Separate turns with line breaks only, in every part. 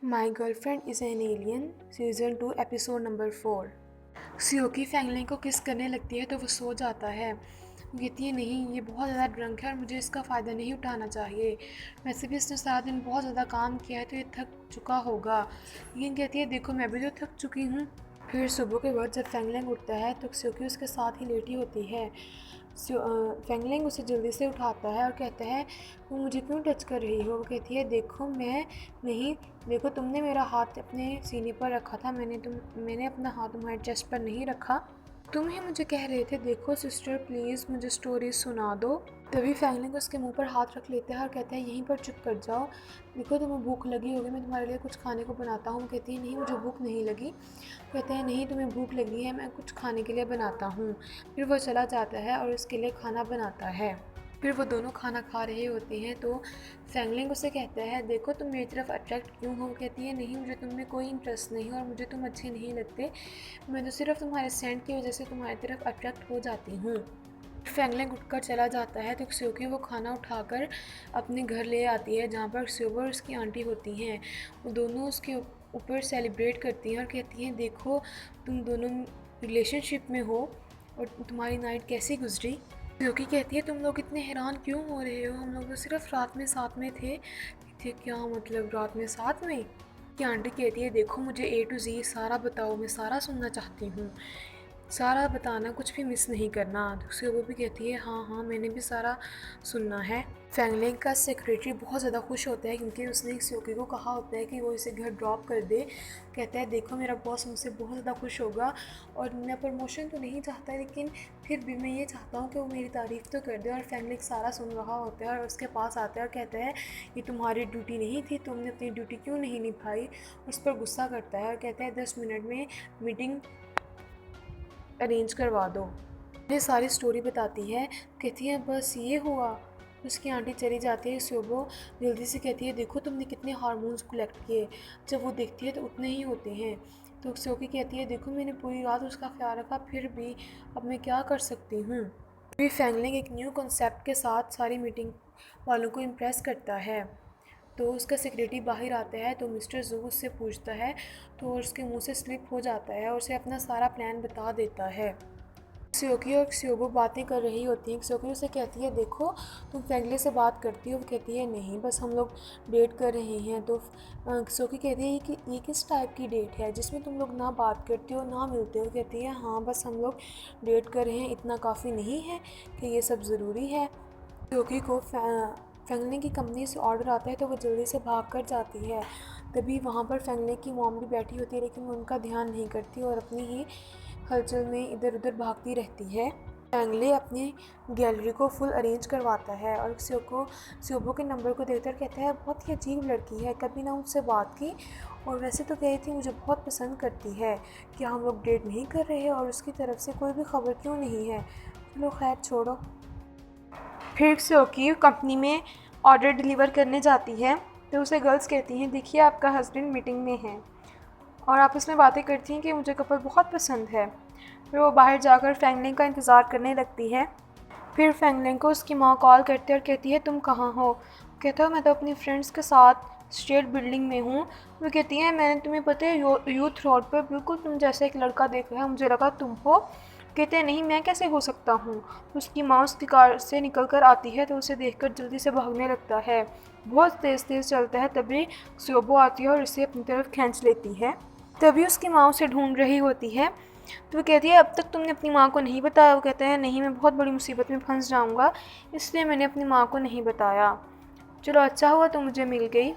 My girlfriend is an alien season 2 episode number 4। सियोकी फैंगलिंग को किस करने लगती है तो वो सो जाता है। वो कहती है नहीं, ये बहुत ज़्यादा ड्रंक है और मुझे इसका फ़ायदा नहीं उठाना चाहिए। वैसे भी इसने सारा दिन बहुत ज़्यादा काम किया है तो ये थक चुका होगा। लेकिन कहती है देखो मैं भी तो थक चुकी हूँ। फिर सुबह के वक्त जब फैंगलिंग उठता है तो सियोकी उसके साथ ही लेटी होती है। फैंगलिंग उसे जल्दी से उठाता है और कहता है वो मुझे क्यों टच कर रही हो। वो कहती है देखो मैं नहीं, देखो तुमने मेरा हाथ अपने सीने पर रखा था, मैंने अपना हाथ तुम्हारे चेस्ट पर नहीं रखा। तुम ही मुझे कह रहे थे देखो सिस्टर प्लीज़ मुझे स्टोरी सुना दो। तभी फैंगलिंग उसके मुंह पर हाथ रख लेता है और कहता है यहीं पर चुप कर जाओ। देखो तुम्हें भूख लगी होगी, मैं तुम्हारे लिए कुछ खाने को बनाता हूँ। कहती है नहीं मुझे भूख नहीं लगी। कहते हैं नहीं तुम्हें भूख लगी है, मैं कुछ खाने के लिए बनाता हूँ। फिर वो चला जाता है और उसके लिए खाना बनाता है। फिर वो दोनों खाना खा रहे होते हैं तो फैंगलिंग उसे कहता है देखो तुम मेरी तरफ अट्रैक्ट क्यों हो। कहती है नहीं मुझे तुम में कोई इंटरेस्ट नहीं और मुझे तुम अच्छे नहीं लगते, मैं तो सिर्फ तुम्हारे सेंट की वजह से तुम्हारी तरफ अट्रैक्ट हो जाती हूँ। फैंगलिंग उठकर चला जाता है तो सियोकी वो खाना उठाकर अपने घर ले आती है जहाँ पर सियोबो और उसकी आंटी होती हैं। वो दोनों उसके ऊपर सेलिब्रेट करती हैं और कहती हैं देखो तुम दोनों रिलेशनशिप में हो और तुम्हारी नाइट कैसी गुजरी। सियोकी कहती है तुम लोग इतने हैरान क्यों हो रहे हो, हम लोग तो सिर्फ रात में साथ में थे। क्या मतलब रात में साथ में। कि आंटी कहती है देखो मुझे A to Z सारा बताओ, मैं सारा सुनना चाहती हूँ, सारा बताना, कुछ भी मिस नहीं करना। दूसरी वो भी कहती है हाँ हाँ मैंने भी सारा सुनना है। फैंगलिंग का सेक्रेटरी बहुत ज़्यादा खुश होता है क्योंकि उसने सियोकी को कहा होता है कि वो इसे घर ड्रॉप कर दे। कहता है देखो मेरा बॉस मुझसे बहुत ज़्यादा खुश होगा और मैं प्रमोशन तो नहीं चाहता लेकिन फिर भी मैं ये चाहता हूँ कि वो मेरी तारीफ़ तो कर दे। और फैंगलिंग सारा सुन रहा होता है और उसके पास आता है और कहता है ये तुम्हारी ड्यूटी नहीं थी, तुमने अपनी ड्यूटी क्यों नहीं निभाई। उस पर गुस्सा करता है और कहता है 10 मिनट में मीटिंग अरेंज करवा दो। ये सारी स्टोरी बताती है। कहती है बस ये हुआ। उसकी आंटी चली जाती है। सियोबो जल्दी से कहती है देखो तुमने कितने हार्मोन्स कलेक्ट किए। जब वो देखती है तो उतने ही होते हैं। तो सियोकी कहती है देखो मैंने पूरी रात उसका ख्याल रखा फिर भी अब मैं क्या कर सकती हूँ। फिर फैंगलिंग एक न्यू कॉन्सेप्ट के साथ सारी मीटिंग वालों को इम्प्रेस करता है। तो उसका सेक्रेटरी बाहर आता है तो मिस्टर जू उससे पूछता है तो उसके मुंह से स्लिप हो जाता है और उसे अपना सारा प्लान बता देता है। सियोकी और सियोबो बातें कर रही होती हैं। सियोकी उसे कहती है देखो तुम फैंगली से बात करती हो। वो कहती है नहीं बस हम लोग डेट कर रहे हैं। तो सियोकी कहती है कि ये किस टाइप की डेट है जिसमें तुम लोग ना बात करते हो ना मिलते हो। कहती है हाँ बस हम लोग डेट कर रहे हैं, इतना काफ़ी नहीं है कि ये सब ज़रूरी है। सियोकी को फैंगलिंग की कंपनी से ऑर्डर आता है तो वो जल्दी से भाग कर जाती है। तभी वहाँ पर फैंगलिंग की मॉम भी बैठी होती है लेकिन वो उनका ध्यान नहीं करती और अपनी ही हलचल में इधर उधर भागती रहती है। फैंगली अपनी गैलरी को फुल अरेंज करवाता है और सियोबो के नंबर को देखकर कहता है बहुत ही अजीब लड़की है, कभी ना मुझसे बात की और वैसे तो कही थी मुझे बहुत पसंद करती है, क्या हम लोग डेट नहीं कर रहे और उसकी तरफ से कोई भी खबर क्यों नहीं है। चलो खैर छोड़ो। फिर सियोकी कंपनी में ऑर्डर डिलीवर करने जाती है तो उसे गर्ल्स कहती हैं देखिए आपका हस्बैंड मीटिंग में है और आपस में बातें करती हैं कि मुझे कपल बहुत पसंद है। फिर वो बाहर जाकर फैंगलिंग का इंतज़ार करने लगती है। फिर फैंगलिंग को उसकी माँ कॉल करती है और कहती है तुम कहाँ हो। कहता है मैं तो अपनी फ्रेंड्स के साथ स्टेट बिल्डिंग में हूँ। वो कहती है मैंने तुम्हें पता है यूथ रोड पर बिल्कुल तुम जैसा एक लड़का देखा है, मुझे लगा तुम हो। कहते हैं नहीं मैं कैसे हो सकता हूँ। उसकी माँ उसकी कार से निकल कर आती है तो उसे देखकर जल्दी से भागने लगता है। बहुत तेज़ तेज़ चलता है। तभी सियोबो आती है और उसे अपनी तरफ खींच लेती है। तभी उसकी माँ उसे ढूंढ रही होती है तो वो कहती है अब तक तुमने अपनी माँ को नहीं बताया। वो कहता है नहीं मैं बहुत बड़ी मुसीबत में फंस जाऊँगा इसलिए मैंने अपनी माँ को नहीं बताया। चलो अच्छा हुआ तुम मुझे मिल गई।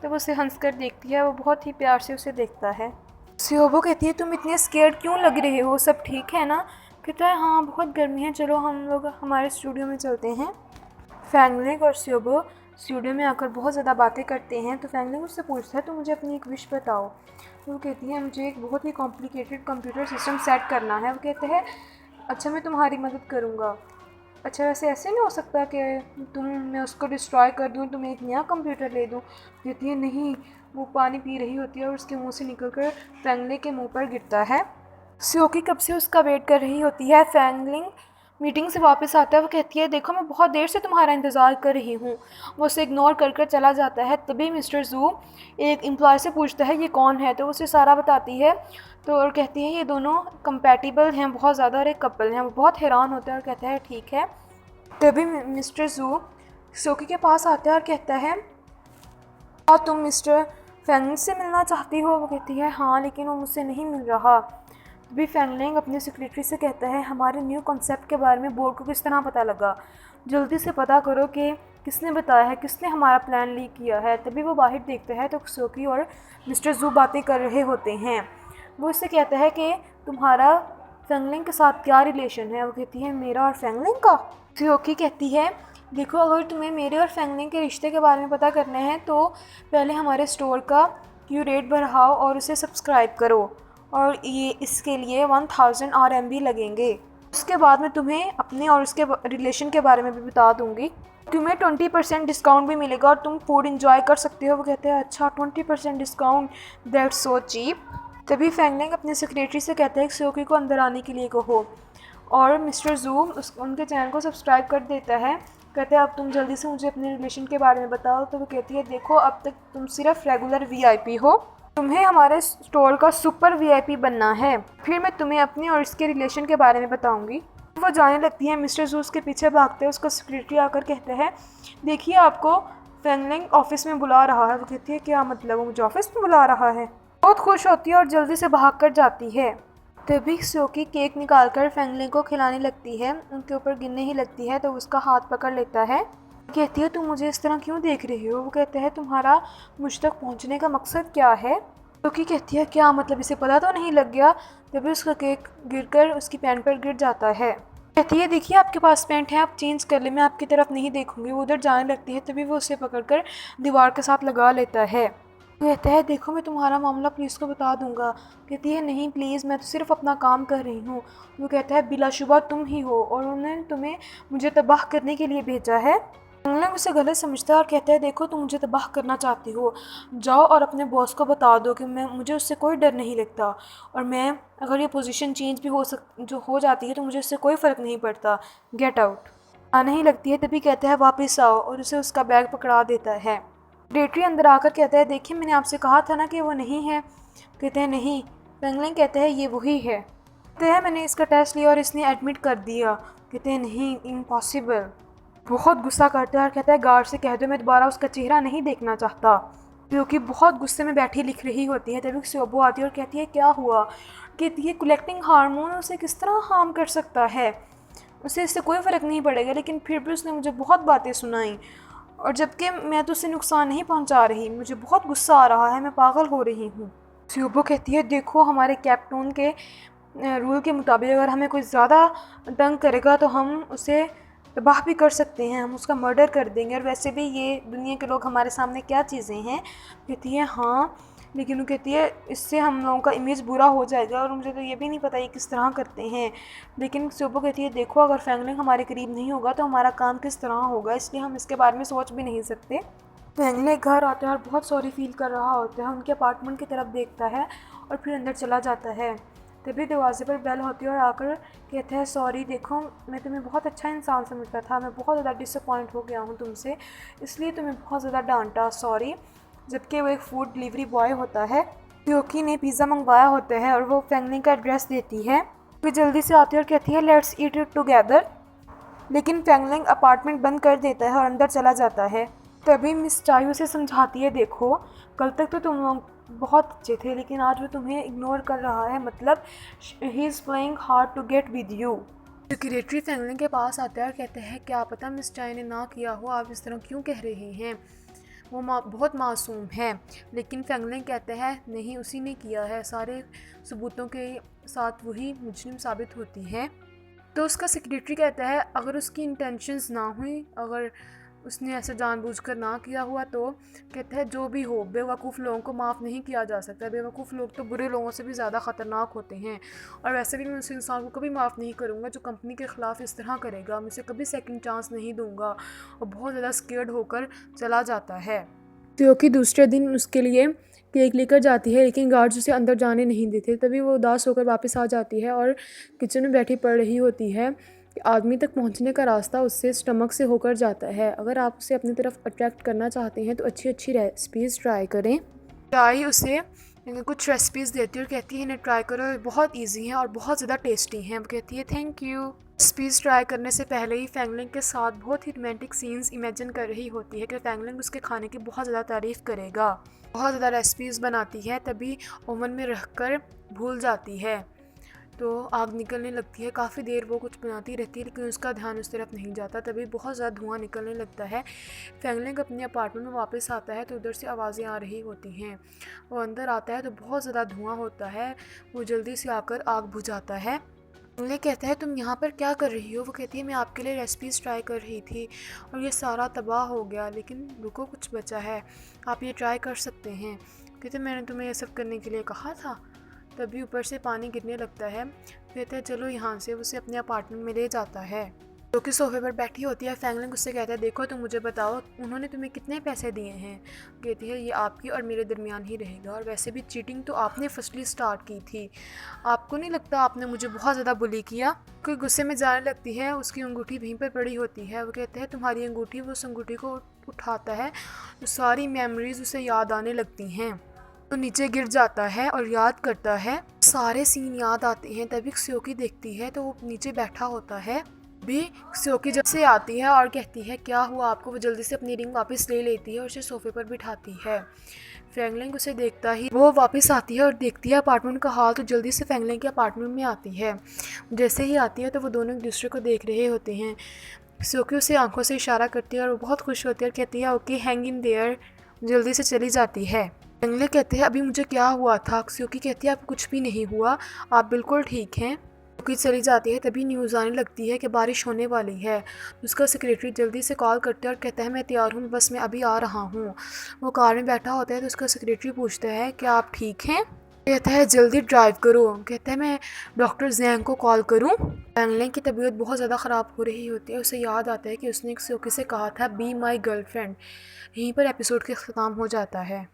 तो वो उसे हंस कर देखती है, वो बहुत ही प्यार से उसे देखता है। सियोबो कहती है तुम इतने स्केर्ड क्यों लग रहे हो, सब ठीक है ना। कहता है हाँ बहुत गर्मी है, चलो हम लोग हमारे स्टूडियो में चलते हैं। फैंगलिंग और सियोबो स्टूडियो में आकर बहुत ज़्यादा बातें करते हैं तो फैंगलिंग उससे पूछता है तो मुझे अपनी एक विश बताओ। तो वो कहती है मुझे एक बहुत ही कॉम्प्लिकेटेड कंप्यूटर सिस्टम सेट करना है। वो कहते हैं अच्छा मैं तुम्हारी मदद करूँगा। अच्छा वैसे ऐसे नहीं हो सकता कि मैं उसको डिस्ट्रॉय कर दूँ, तुम्हें एक नया कंप्यूटर ले दूँ। कहती है नहीं। वो पानी पी रही होती है और उसके मुंह से निकलकर फैंगलिंग के मुंह पर गिरता है। सियोकी कब से उसका वेट कर रही होती है। फैंगलिंग मीटिंग से वापस आता है। वो कहती है देखो मैं बहुत देर से तुम्हारा इंतज़ार कर रही हूँ। वो उसे इग्नोर कर कर चला जाता है। तभी मिस्टर जू एक एम्प्लॉय से पूछता है ये कौन है, तो उसे सारा बताती है। तो और कहती है ये दोनों कंपैटिबल हैं बहुत ज़्यादा और एक कपल हैं। वो बहुत हैरान होता है और कहता है ठीक है। तभी मिस्टर जू सोकी के पास आता है और कहता है और तुम मिस्टर फैंगलिंग से मिलना चाहती हो? वो कहती है हाँ, लेकिन वो मुझसे नहीं मिल रहा। तभी फैंगलिंग अपनी सेक्रेटरी से कहता है हमारे न्यू कॉन्सेप्ट के बारे में बोर्ड को किस तरह पता लगा, जल्दी से पता करो कि किसने बताया है, किसने हमारा प्लान लीक किया है। तभी वो बाहर देखता है तो सोकी और मिस्टर जू बातें कर रहे होते हैं। वो उससे कहता है कि तुम्हारा फैंगलिंग के साथ क्या रिलेशन है? वो कहती है मेरा और फैंगलिंग का। सोकी कहती है देखो अगर तुम्हें मेरे और फैंगलिंग के रिश्ते के बारे में पता करना है तो पहले हमारे स्टोर का क्यूरेट बढ़ाओ और उसे सब्सक्राइब करो, और ये इसके लिए 1000 RMB लगेंगे। उसके बाद मैं तुम्हें अपने और उसके रिलेशन के बारे में भी बता दूंगी। तुम्हें 20% डिस्काउंट भी मिलेगा और तुम फूड इंजॉय कर सकते हो। वो कहते हैं अच्छा 20% डिस्काउंट, दैट्स सो चीप। तभी फैंगलिंग अपने सेक्रेटरी से कहता है सोकी को अंदर आने के लिए कहो, और मिस्टर जू उनके चैनल को सब्सक्राइब कर देता है। कहते हैं अब तुम जल्दी से मुझे अपने रिलेशन के बारे में बताओ। तो वो कहती है देखो अब तक तुम सिर्फ रेगुलर VIP हो, तुम्हें हमारे स्टोर का सुपर VIP बनना है, फिर मैं तुम्हें अपनी और इसके रिलेशन के बारे में बताऊंगी। वो जाने लगती है। मिस्टर जू उसके पीछे भागते हैं। उसका सेक्रेटरी आकर कहता है देखिए आपको फैंगलिंग ऑफिस में बुला रहा है। वो कहती है क्या मतलब, वो मुझे ऑफिस में बुला रहा है? बहुत खुश होती है और जल्दी से भाग कर जाती है। तभी सोकी केक निकालकर फैंगलिंग को खिलाने लगती है। उनके ऊपर गिरने ही लगती है तो उसका हाथ पकड़ लेता है। कहती है तुम मुझे इस तरह क्यों देख रही हो? वो कहता है तुम्हारा मुझ तक पहुंचने का मकसद क्या है? सोकी कहती है क्या मतलब, इसे पता तो नहीं लग गया? तभी उसका केक गिरकर उसकी पैंट पर गिर जाता है। कहती है देखिए आपके पास पैंट है, आप चेंज कर ले, मैं आपकी तरफ नहीं देखूंगी। वो उधर जाने लगती है। तभी वो उसे पकड़कर दीवार के साथ लगा लेता है। कहता है देखो मैं तुम्हारा मामला पुलिस को बता दूंगा। कहती है नहीं प्लीज़, मैं तो सिर्फ अपना काम कर रही हूँ। वो कहता है बिलाशुबा तुम ही हो और उन्होंने तुम्हें मुझे तबाह करने के लिए भेजा है। फैंगलिंग उसे गलत समझता है और कहता है देखो तुम मुझे तबाह करना चाहती हो, जाओ और अपने बॉस को बता दो कि मुझे उससे कोई डर नहीं लगता, और मैं अगर ये पोजीशन चेंज भी हो जाती है तो मुझे उससे कोई फ़र्क नहीं पड़ता। Get out. आने ही लगती है। तभी कहता है वापस आओ, और उसे उसका बैग पकड़ा देता है। सेक्रेटरी अंदर आकर कहता है देखिए मैंने आपसे कहा था ना कि वो नहीं है। कहते हैं नहीं। फैंगलिंग कहते हैं ये वही है। कहते हैं मैंने इसका टेस्ट लिया और इसने एडमिट कर दिया। कहते हैं नहीं, इम्पॉसिबल। बहुत गुस्सा करता है और कहता है गार्ड से कह दो मैं दोबारा उसका चेहरा नहीं देखना चाहता, क्योंकि बहुत गुस्से में बैठी लिख रही होती है। तभी सोबो आती है और कहती है क्या हुआ? कहती है कलेक्टिंग हार्मोन उसे किस तरह हार्म कर सकता है, उसे इससे कोई फ़र्क नहीं पड़ेगा, लेकिन फिर भी उसने मुझे बहुत बातें सुनाई, और जबकि मैं तो उसे नुकसान नहीं पहुंचा रही। मुझे बहुत गुस्सा आ रहा है, मैं पागल हो रही हूँ। स्यूबो कहती है देखो हमारे कैप्टन के रूल के मुताबिक अगर हमें कोई ज़्यादा तंग करेगा तो हम उसे तबाह भी कर सकते हैं, हम उसका मर्डर कर देंगे, और वैसे भी ये दुनिया के लोग हमारे सामने क्या चीज़ें हैं। कहती है हाँ, लेकिन वो कहती है इससे हम लोगों का इमेज बुरा हो जाएगा, और मुझे तो ये भी नहीं पता ये किस तरह करते हैं। लेकिन सोबो कहती है देखो अगर फैंगलिंग हमारे करीब नहीं होगा तो हमारा काम किस तरह होगा, इसलिए हम इसके बारे में सोच भी नहीं सकते। फैंगलिंग घर आता है और बहुत सॉरी फील कर रहा होता है। उनके अपार्टमेंट की तरफ देखता है और फिर अंदर चला जाता है। तभी दरवाजे पर बेल होती है और आकर कहता है सॉरी, देखो मैं तुम्हें बहुत अच्छा इंसान समझता था, मैं बहुत ज़्यादा डिसअपॉइंट हो गया हूँ तुमसे, इसलिए तुम्हें बहुत ज़्यादा डांटा, सॉरी। जबकि वो एक फूड डिलीवरी बॉय होता है। योकी ने पिज़्ज़ा मंगवाया होता है और वो फैंगलिंग का एड्रेस देती है। फिर जल्दी से आती है और कहती है लेट्स ईट इट टुगेदर, लेकिन फैंगलिंग अपार्टमेंट बंद कर देता है और अंदर चला जाता है। तभी मिस चायू उसे समझाती है देखो कल तक तो तुम लोग बहुत अच्छे थे, लेकिन आज वो तुम्हें इग्नोर कर रहा है, मतलब he is playing hard to get with you. Secretary फैंगलिंग के पास आता है और कहते हैं क्या पता मिस चाय ने ना किया हो, आप इस तरह क्यों कह रहे हैं, वो बहुत मासूम है। लेकिन फैंगलिंग कहते हैं नहीं उसी ने किया है, सारे सबूतों के साथ वही मुजरिम साबित होती है। तो उसका सेक्रेटरी कहता है अगर उसकी इंटेंशंस ना हुई, अगर उसने ऐसा जानबूझकर ना किया हुआ, तो कहता है जो भी हो बेवकूफ़ लोगों को माफ़ नहीं किया जा सकता, बेवकूफ़ लोग तो बुरे लोगों से भी ज़्यादा ख़तरनाक होते हैं, और वैसे भी मैं उस इंसान को कभी माफ़ नहीं करूँगा जो कंपनी के ख़िलाफ़ इस तरह करेगा, मैं उसे कभी सेकंड चांस नहीं दूँगा, और बहुत ज़्यादा स्केर्ड होकर चला जाता है। क्योंकि दूसरे दिन उसके लिए केक लेकर जाती है, लेकिन गार्ड्स उसे अंदर जाने नहीं देते। तभी वो उदास होकर वापस आ जाती है और किचन में बैठी पड़ रही होती है। कि आदमी तक पहुंचने का रास्ता उससे स्टमक से होकर जाता है। अगर आप उसे अपनी तरफ अट्रैक्ट करना चाहते हैं तो अच्छी अच्छी रेसिपीज़ ट्राई करें। चाय उसे कुछ रेसिपीज़ देती है और कहती है इन्हें ट्राई करो, बहुत ईजी हैं और बहुत ज़्यादा टेस्टी हैं। वो कहती है थैंक यू। रेसिपीज़ ट्राई करने से पहले ही फैंगलिंग के साथ बहुत ही रोमांटिक सीन्स इमेजिन कर रही होती है कि फैंगलिंग उसके खाने की बहुत ज़्यादा तारीफ़ करेगा। बहुत ज़्यादा रेसिपीज़ बनाती है, तभी ओवन में रखकर भूल जाती है तो आग निकलने लगती है। काफ़ी देर वो कुछ बनाती रहती है लेकिन उसका ध्यान उस तरफ नहीं जाता, तभी बहुत ज़्यादा धुआं निकलने लगता है। फैंगलिंग अपने अपार्टमेंट में वापस आता है तो उधर से आवाज़ें आ रही होती हैं। वो अंदर आता है तो बहुत ज़्यादा धुआं होता है। वो जल्दी से आकर आग बुझाता है। फैंगलिंग कहता है तुम यहाँ पर क्या कर रही हो? वो कहती है मैं आपके लिए रेसिपीज़ ट्राई कर रही थी और ये सारा तबाह हो गया, लेकिन रुको कुछ बचा है, आप ये ट्राई कर सकते हैं। कहते मैंने तुम्हें ये सब करने के लिए कहा था। तभी ऊपर से पानी गिरने लगता है। कहते हैं चलो यहाँ से। उसे अपने अपार्टमेंट में ले जाता है। जो कि सोफे पर बैठी होती है। फैंगलिंग उससे कहता है देखो तुम मुझे बताओ उन्होंने तुम्हें कितने पैसे दिए हैं? कहती है ये आपकी और मेरे दरमियान ही रहेगा, और वैसे भी चीटिंग तो आपने फर्स्टली स्टार्ट की थी। आपको नहीं लगता आपने मुझे बहुत ज़्यादा बुली किया? कोई गुस्से में जाने लगती है। उसकी अंगूठी वहीं पर पड़ी होती है। वो कहते हैं तुम्हारी अंगूठी। वो उस अंगूठी को उठाता है तो सारी मेमोरीज उसे याद आने लगती हैं। तो नीचे गिर जाता है और याद करता है। सारे सीन याद आते हैं। तभी क्सियोकी देखती है तो वो नीचे बैठा होता है। भी क्सियोकी जब से आती है और कहती है क्या हुआ आपको? वो जल्दी से अपनी रिंग वापस ले लेती है और उसे सोफे पर बिठाती है। फैंगलिंग उसे देखता ही वो वापस आती है और देखती है अपार्टमेंट का हाल, तो जल्दी से फैंगलिंग के अपार्टमेंट में आती है। जैसे ही आती है तो वो दोनों एक दूसरे को देख रहे होते हैं। क्सियोकी उसे आंखों से इशारा करती है और वो बहुत खुश होती है और कहती है ओके हैंग इन देयर। जल्दी से चली जाती है। फैंगलिंग कहते हैं अभी मुझे क्या हुआ था? क्सियोकी कहती है आपको कुछ भी नहीं हुआ, आप बिल्कुल ठीक हैं। क्योंकि चली जाती है तभी न्यूज़ आने लगती है कि बारिश होने वाली है। उसका सेक्रेटरी जल्दी से कॉल करता है और कहता है मैं तैयार हूँ, बस मैं अभी आ रहा हूँ। वो कार में बैठा होता है तो उसका सेक्रेटरी पूछता है क्या आप ठीक हैं? कहता है जल्दी ड्राइव करो। कहता है मैं डॉक्टर जैंग को कॉल करूँ। फैंगलिंग की तबीयत बहुत ज़्यादा ख़राब हो रही होती है। उसे याद आता है कि उसने क्सियोकी से कहा था बी माई गर्लफ्रेंड। यहीं पर एपिसोड का ख़त्म हो जाता है।